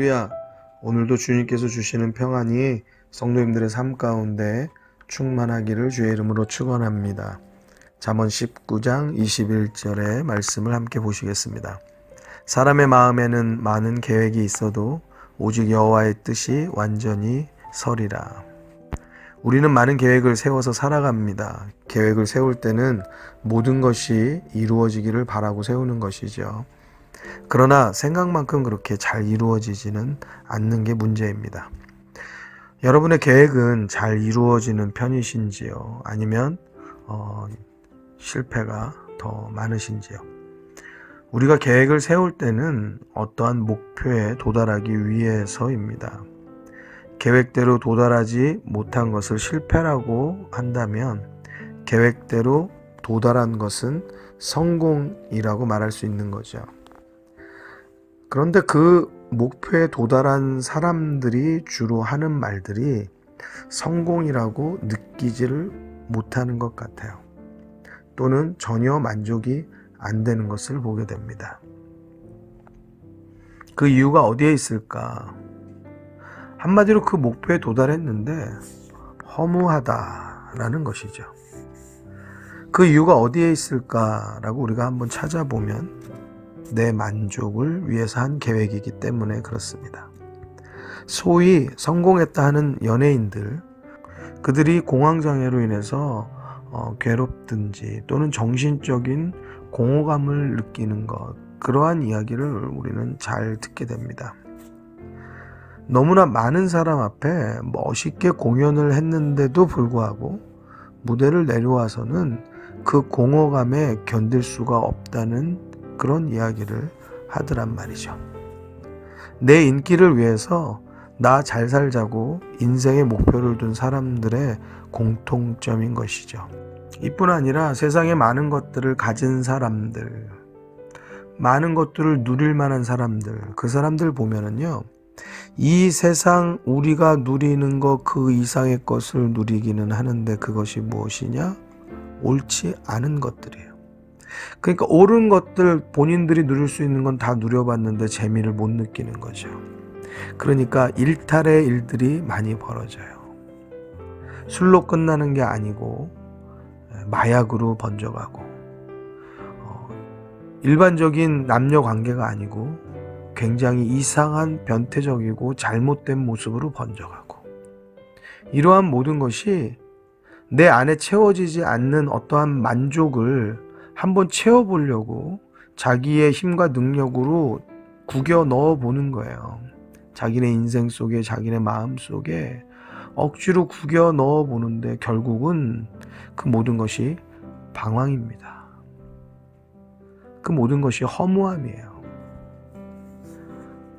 할렐루야. 오늘도 주님께서 주시는 평안이 성도님들의 삶 가운데 충만하기를 주의 이름으로 축원합니다. 잠언 19장 21절의 말씀을 함께 보시겠습니다. 사람의 마음에는 많은 계획이 있어도 오직 여호와의 뜻이 완전히 서리라. 우리는 많은 계획을 세워서 살아갑니다. 계획을 세울 때는 모든 것이 이루어지기를 바라고 세우는 것이죠. 그러나 생각만큼 그렇게 잘 이루어지지는 않는 게 문제입니다. 여러분의 계획은 잘 이루어지는 편이신지요? 아니면 실패가 더 많으신지요? 우리가 계획을 세울 때는 어떠한 목표에 도달하기 위해서입니다. 계획대로 도달하지 못한 것을 실패라고 한다면 계획대로 도달한 것은 성공이라고 말할 수 있는 거죠. 그런데 그 목표에 도달한 사람들이 주로 하는 말들이 성공이라고 느끼지를 못하는 것 같아요. 또는 전혀 만족이 안 되는 것을 보게 됩니다. 그 이유가 어디에 있을까? 한마디로 그 목표에 도달했는데 허무하다라는 것이죠. 그 이유가 어디에 있을까라고 우리가 한번 찾아보면 내 만족을 위해서 한 계획이기 때문에 그렇습니다. 소위 성공했다 하는 연예인들, 그들이 공황장애로 인해서 괴롭든지 또는 정신적인 공허감을 느끼는 것, 그러한 이야기를 우리는 잘 듣게 됩니다. 너무나 많은 사람 앞에 멋있게 공연을 했는데도 불구하고 무대를 내려와서는 그 공허감에 견딜 수가 없다는 그런 이야기를 하더란 말이죠. 내 인기를 위해서 나 잘 살자고 인생의 목표를 둔 사람들의 공통점인 것이죠. 이뿐 아니라 세상에 많은 것들을 가진 사람들, 많은 것들을 누릴 만한 사람들, 그 사람들 보면은요, 이 세상 우리가 누리는 것 그 이상의 것을 누리기는 하는데 그것이 무엇이냐? 옳지 않은 것들이에요. 그러니까 옳은 것들, 본인들이 누릴 수 있는 건 다 누려봤는데 재미를 못 느끼는 거죠. 그러니까 일탈의 일들이 많이 벌어져요. 술로 끝나는 게 아니고 마약으로 번져가고, 일반적인 남녀 관계가 아니고 굉장히 이상한 변태적이고 잘못된 모습으로 번져가고, 이러한 모든 것이 내 안에 채워지지 않는 어떠한 만족을 한번 채워보려고 자기의 힘과 능력으로 구겨 넣어보는 거예요. 자기네 인생 속에, 자기네 마음 속에 억지로 구겨 넣어보는데 결국은 그 모든 것이 방황입니다. 그 모든 것이 허무함이에요.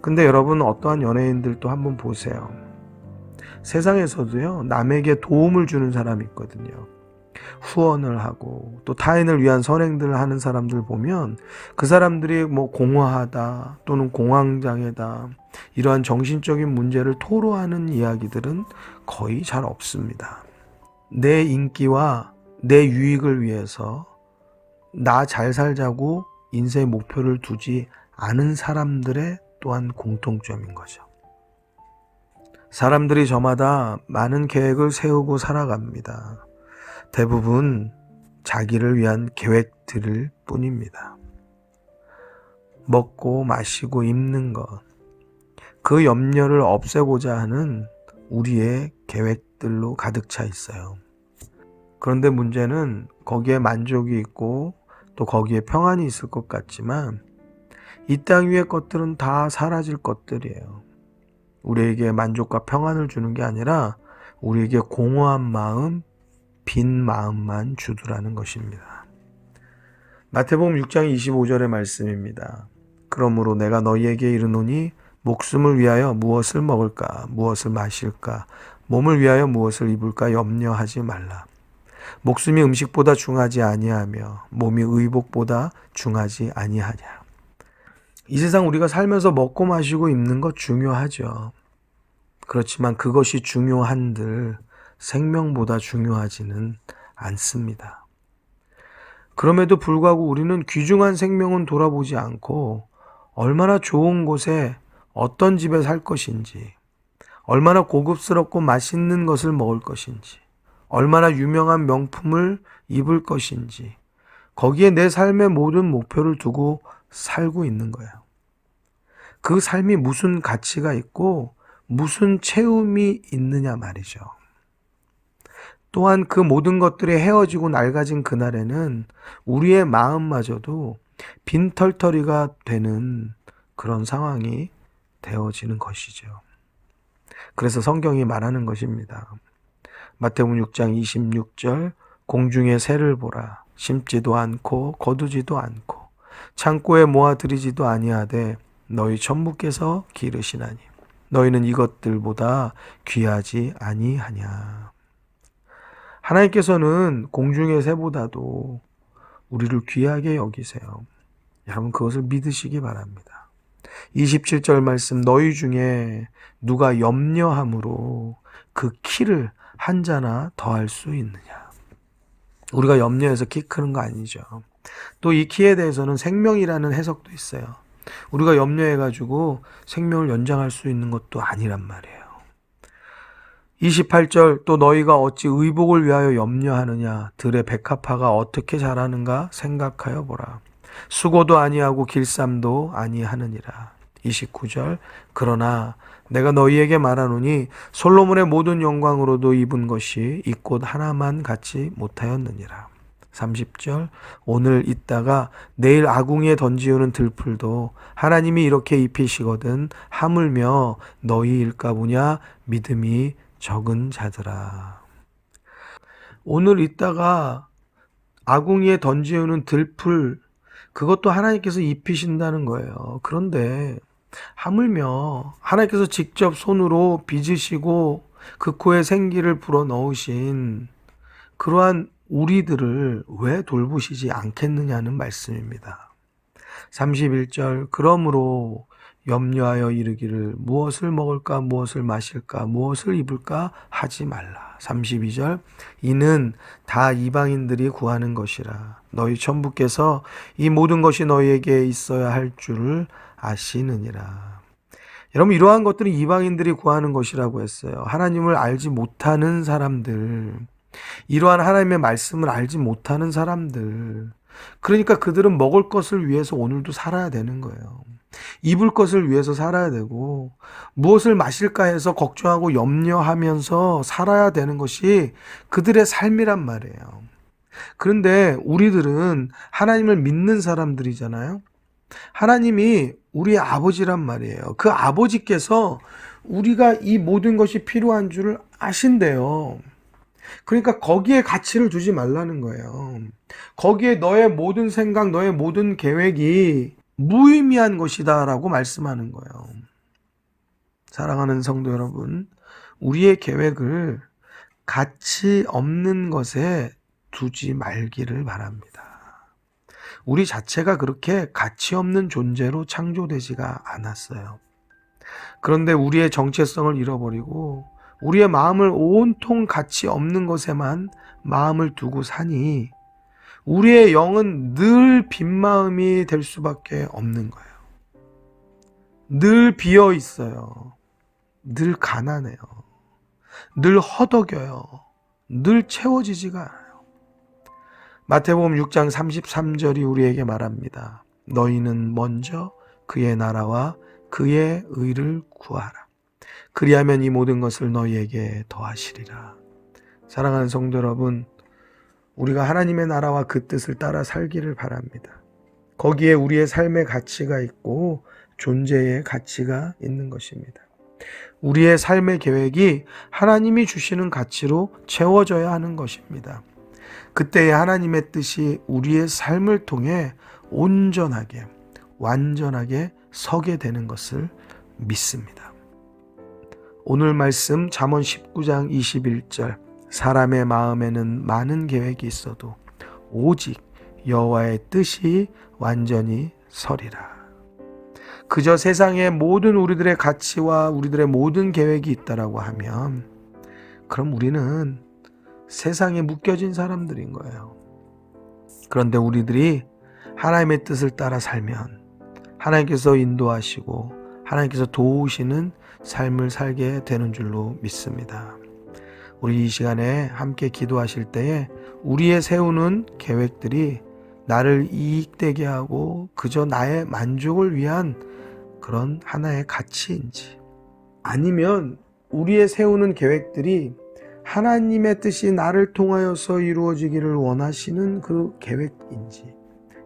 근데 여러분, 어떠한 연예인들도 한번 보세요. 세상에서도요, 남에게 도움을 주는 사람이 있거든요. 후원을 하고 또 타인을 위한 선행들을 하는 사람들 보면 그 사람들이 공허하다 또는 공황장애다, 이러한 정신적인 문제를 토로하는 이야기들은 거의 잘 없습니다. 내 인기와 내 유익을 위해서 나 잘 살자고 인생의 목표를 두지 않은 사람들의 또한 공통점인 거죠. 사람들이 저마다 많은 계획을 세우고 살아갑니다. 대부분 자기를 위한 계획들일 뿐입니다. 먹고 마시고 입는 것, 그 염려를 없애고자 하는 우리의 계획들로 가득 차 있어요. 그런데 문제는 거기에 만족이 있고 또 거기에 평안이 있을 것 같지만 이 땅 위의 것들은 다 사라질 것들이에요. 우리에게 만족과 평안을 주는 게 아니라 우리에게 공허한 마음, 빈 마음만 주더라는 것입니다. 마태복음 6장 25절의 말씀입니다. 그러므로 내가 너희에게 이르노니 목숨을 위하여 무엇을 먹을까, 무엇을 마실까, 몸을 위하여 무엇을 입을까 염려하지 말라. 목숨이 음식보다 중하지 아니하며 몸이 의복보다 중하지 아니하냐. 이 세상 우리가 살면서 먹고 마시고 입는 것 중요하죠. 그렇지만 그것이 중요한들 생명보다 중요하지는 않습니다. 그럼에도 불구하고 우리는 귀중한 생명은 돌아보지 않고 얼마나 좋은 곳에 어떤 집에 살 것인지, 얼마나 고급스럽고 맛있는 것을 먹을 것인지, 얼마나 유명한 명품을 입을 것인지, 거기에 내 삶의 모든 목표를 두고 살고 있는 거예요. 그 삶이 무슨 가치가 있고 무슨 채움이 있느냐 말이죠. 또한 그 모든 것들이 헤어지고 낡아진 그날에는 우리의 마음마저도 빈털터리가 되는 그런 상황이 되어지는 것이죠. 그래서 성경이 말하는 것입니다. 마태복음 6장 26절, 공중의 새를 보라. 심지도 않고 거두지도 않고 창고에 모아들이지도 아니하되 너희 천부께서 기르시나니 너희는 이것들보다 귀하지 아니하냐. 하나님께서는 공중의 새보다도 우리를 귀하게 여기세요. 여러분 그것을 믿으시기 바랍니다. 27절 말씀, 너희 중에 누가 염려함으로 그 키를 한 자나 더할 수 있느냐. 우리가 염려해서 키 크는 거 아니죠. 또 이 키에 대해서는 생명이라는 해석도 있어요. 우리가 염려해가지고 생명을 연장할 수 있는 것도 아니란 말이에요. 28절, 또 너희가 어찌 의복을 위하여 염려하느냐. 들의 백합화가 어떻게 자라는가 생각하여 보라. 수고도 아니하고 길쌈도 아니하느니라. 29절, 그러나 내가 너희에게 말하노니 솔로몬의 모든 영광으로도 입은 것이 이 꽃 하나만 같이 못하였느니라. 30절, 오늘 있다가 내일 아궁이에 던지우는 들풀도 하나님이 이렇게 입히시거든 하물며 너희일까 보냐 믿음이 적은 자들아. 오늘 있다가 아궁이에 던지우는 들풀, 그것도 하나님께서 입히신다는 거예요. 그런데 하물며 하나님께서 직접 손으로 빚으시고 그 코에 생기를 불어넣으신 그러한 우리들을 왜 돌보시지 않겠느냐는 말씀입니다. 31절, 그러므로 염려하여 이르기를 무엇을 먹을까 무엇을 마실까 무엇을 입을까 하지 말라. 32절, 이는 다 이방인들이 구하는 것이라. 너희 천부께서 이 모든 것이 너희에게 있어야 할 줄을 아시느니라. 여러분 이러한 것들이 이방인들이 구하는 것이라고 했어요. 하나님을 알지 못하는 사람들, 이러한 하나님의 말씀을 알지 못하는 사람들, 그러니까 그들은 먹을 것을 위해서 오늘도 살아야 되는 거예요. 입을 것을 위해서 살아야 되고 무엇을 마실까 해서 걱정하고 염려하면서 살아야 되는 것이 그들의 삶이란 말이에요. 그런데 우리들은 하나님을 믿는 사람들이잖아요. 하나님이 우리의 아버지란 말이에요. 그 아버지께서 우리가 이 모든 것이 필요한 줄을 아신대요. 그러니까 거기에 가치를 두지 말라는 거예요. 거기에 너의 모든 생각, 너의 모든 계획이 무의미한 것이다 라고 말씀하는 거예요. 사랑하는 성도 여러분, 우리의 계획을 가치 없는 것에 두지 말기를 바랍니다. 우리 자체가 그렇게 가치 없는 존재로 창조되지가 않았어요. 그런데 우리의 정체성을 잃어버리고 우리의 마음을 온통 가치 없는 것에만 마음을 두고 사니 우리의 영은 늘 빈 마음이 될 수밖에 없는 거예요. 늘 비어 있어요. 늘 가난해요. 늘 허덕여요. 늘 채워지지가 않아요. 마태복음 6장 33절이 우리에게 말합니다. 너희는 먼저 그의 나라와 그의 의를 구하라. 그리하면 이 모든 것을 너희에게 더하시리라. 사랑하는 성도 여러분, 우리가 하나님의 나라와 그 뜻을 따라 살기를 바랍니다. 거기에 우리의 삶의 가치가 있고 존재의 가치가 있는 것입니다. 우리의 삶의 계획이 하나님이 주시는 가치로 채워져야 하는 것입니다. 그때의 하나님의 뜻이 우리의 삶을 통해 온전하게, 완전하게 서게 되는 것을 믿습니다. 오늘 말씀 잠언 19장 21절, 사람의 마음에는 많은 계획이 있어도 오직 여호와의 뜻이 완전히 서리라. 그저 세상의 모든 우리들의 가치와 우리들의 모든 계획이 있다라고 하면 그럼 우리는 세상에 묶여진 사람들인 거예요. 그런데 우리들이 하나님의 뜻을 따라 살면 하나님께서 인도하시고 하나님께서 도우시는 삶을 살게 되는 줄로 믿습니다. 우리 이 시간에 함께 기도하실 때에 우리의 세우는 계획들이 나를 이익되게 하고 그저 나의 만족을 위한 그런 하나의 가치인지, 아니면 우리의 세우는 계획들이 하나님의 뜻이 나를 통하여서 이루어지기를 원하시는 그 계획인지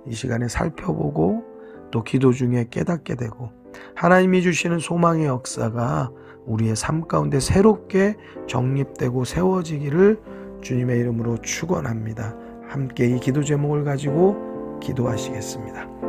이 시간에 살펴보고 또 기도 중에 깨닫게 되고 하나님이 주시는 소망의 역사가 우리의 삶 가운데 새롭게 정립되고 세워지기를 주님의 이름으로 축원합니다. 함께 이 기도 제목을 가지고 기도하시겠습니다.